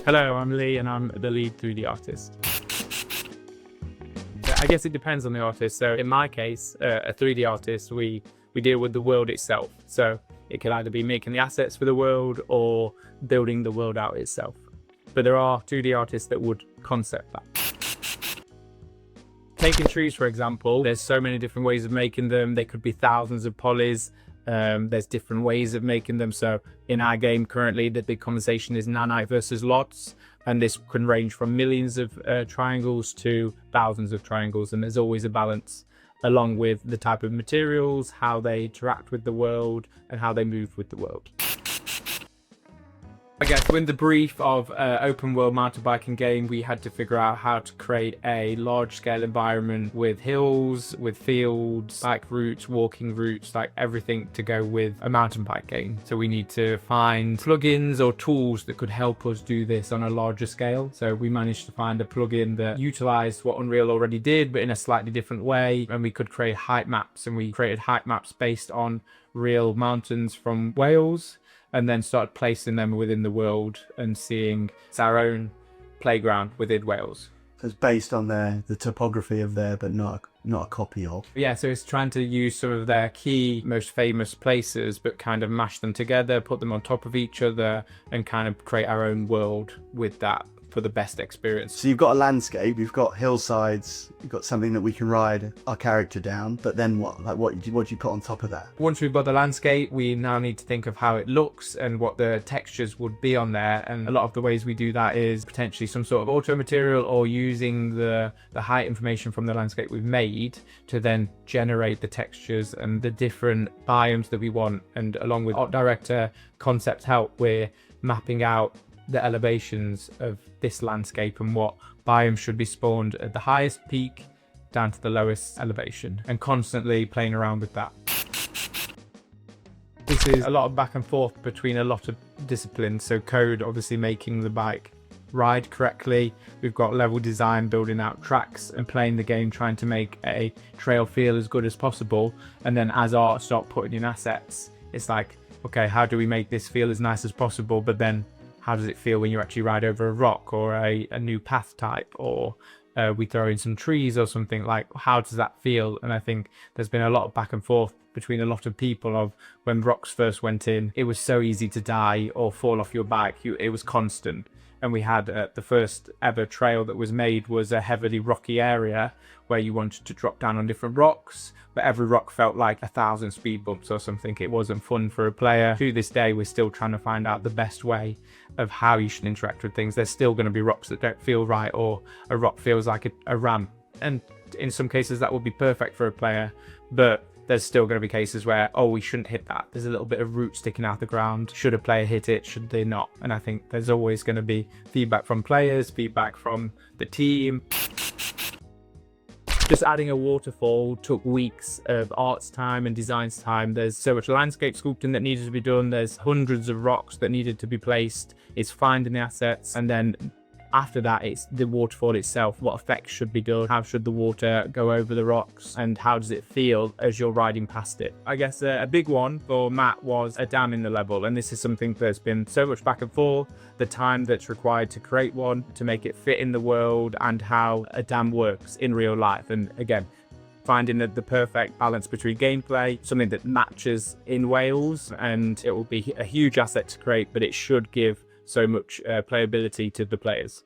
Hello, I'm Lee and I'm the lead 3D artist. I guess it depends on the artist. So in my case, a 3D artist, we deal with the world itself. So it can either be making the assets for the world or building the world out itself. But there are 2D artists that would concept that. Taking trees, for example, there's so many different ways of making them. There could be thousands of polys. There's different ways of making them. So in our game currently, the big conversation is nanite versus lots. And this can range from millions of triangles to thousands of triangles. And there's always a balance along with the type of materials, how they interact with the world and how they move with the world. I guess in the brief of open world mountain biking game, we had to figure out how to create a large scale environment with hills, with fields, bike routes, walking routes, like everything to go with a mountain bike game. So we need to find plugins or tools that could help us do this on a larger scale. So we managed to find a plugin that utilized what Unreal already did, but in a slightly different way. And we could create height maps, and we created height maps based on real mountains from Wales, and then started placing them within the world and seeing it's our own playground within Wales. So it's based on the topography of there, but not a copy of. Yeah, so it's trying to use some of their key, most famous places, but kind of mash them together, put them on top of each other, and kind of create our own world with that for the best experience. So you've got a landscape, you've got hillsides, you've got something that we can ride our character down, but then what? Like what do you put on top of that? Once we've got the landscape, we now need to think of how it looks and what the textures would be on there. And a lot of the ways we do that is potentially some sort of auto material or using the height information from the landscape we've made to then generate the textures and the different biomes that we want. And along with art director concept help, we're mapping out the elevations of this landscape and what biomes should be spawned at the highest peak down to the lowest elevation, and constantly playing around with that. This is a lot of back and forth between a lot of disciplines. So code, obviously making the bike ride correctly. We've got level design, building out tracks and playing the game, trying to make a trail feel as good as possible. And then as art, start putting in assets. It's like, okay, how do we make this feel as nice as possible? But then how does it feel when you actually ride over a rock or a new path type, or we throw in some trees or something? Like, how does that feel? And I think there's been a lot of back and forth between a lot of people of when rocks first went in, it was so easy to die or fall off your bike. It was constant. And we had the first ever trail that was made was a heavily rocky area where you wanted to drop down on different rocks, but every rock felt like 1,000 speed bumps or something. It wasn't fun for a player. To this day, we're still trying to find out the best way of how you should interact with things. There's still going to be rocks that don't feel right, or a rock feels like a ramp. And in some cases that would be perfect for a player, but there's still going to be cases where, oh, we shouldn't hit that. There's a little bit of root sticking out the ground. Should a player hit it? Should they not? And I think there's always going to be feedback from players, feedback from the team. Just adding a waterfall took weeks of arts time and designs time. There's so much landscape sculpting that needed to be done. There's hundreds of rocks that needed to be placed. It's finding the assets, and then after that, it's the waterfall itself. What effects should be done? How should the water go over the rocks? And how does it feel as you're riding past it? I guess a big one for Matt was a dam in the level. And this is something that's been so much back and forth. The time that's required to create one, to make it fit in the world, and how a dam works in real life. And again, finding the perfect balance between gameplay, something that matches in Wales, and it will be a huge asset to create, but it should give so much playability to the players.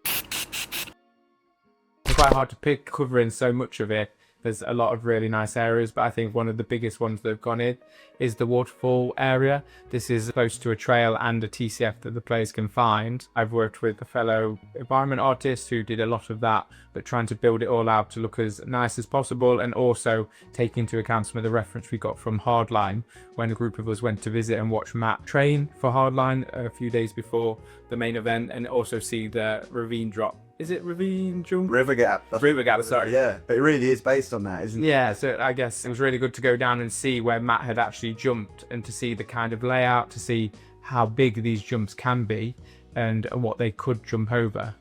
It's quite hard to pick, covering so much of it. There's a lot of really nice areas, but I think one of the biggest ones that have gone in is the waterfall area. This is close to a trail and a TCF that the players can find. I've worked with a fellow environment artist who did a lot of that, but trying to build it all out to look as nice as possible, and also take into account some of the reference we got from Hardline when a group of us went to visit and watch Matt train for Hardline a few days before the main event, and also see the ravine drop. Is it ravine jump? River gap. River gap, sorry. Yeah, but it really is based on that, isn't it? Yeah, so I guess it was really good to go down and see where Matt had actually jumped, and to see the kind of layout, to see how big these jumps can be and what they could jump over.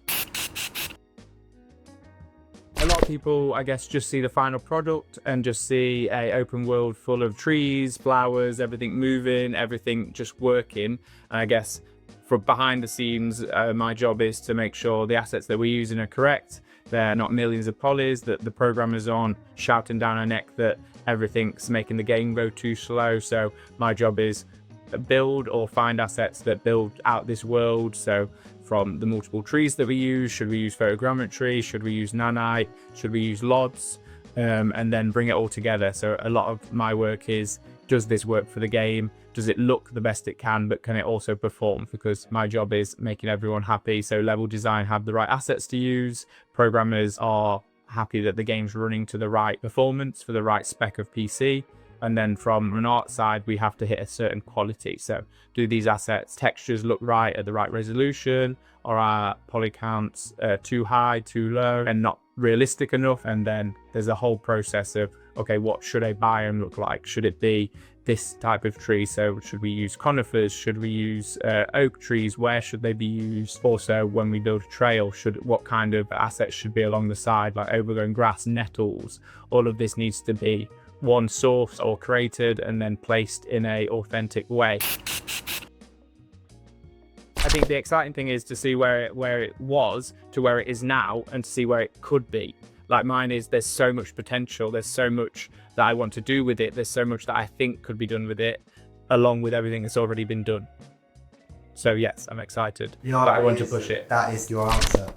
A lot of people, I guess, just see the final product and just see a open world full of trees, flowers, everything moving, everything just working. And I guess From behind the scenes, my job is to make sure the assets that we're using are correct. They're not millions of polys, that the programmers aren't shouting down our neck that everything's making the game go too slow. So my job is build or find assets that build out this world. So from the multiple trees that we use, should we use photogrammetry, should we use nanite, should we use LODs, and then bring it all together. So a lot of my work is, does this work for the game? Does it look the best it can, but can it also perform? Because my job is making everyone happy. So level design have the right assets to use. Programmers are happy that the game's running to the right performance for the right spec of PC. And then from an art side, we have to hit a certain quality. So do these assets, textures look right at the right resolution? Or are poly counts too high, too low, and not realistic enough? And then there's a whole process of, okay, what should a biome look like? Should it be this type of tree? So should we use conifers? Should we use oak trees? Where should they be used? Also, when we build a trail, what kind of assets should be along the side, like overgrown grass, nettles? All of this needs to be one source or created and then placed in a authentic way. I think the exciting thing is to see where it was to where it is now, and to see where it could be. Like mine is, there's so much potential, there's so much that I want to do with it, there's so much that I think could be done with it, along with everything that's already been done. So yes, I'm excited, but I want to push it. That is your answer.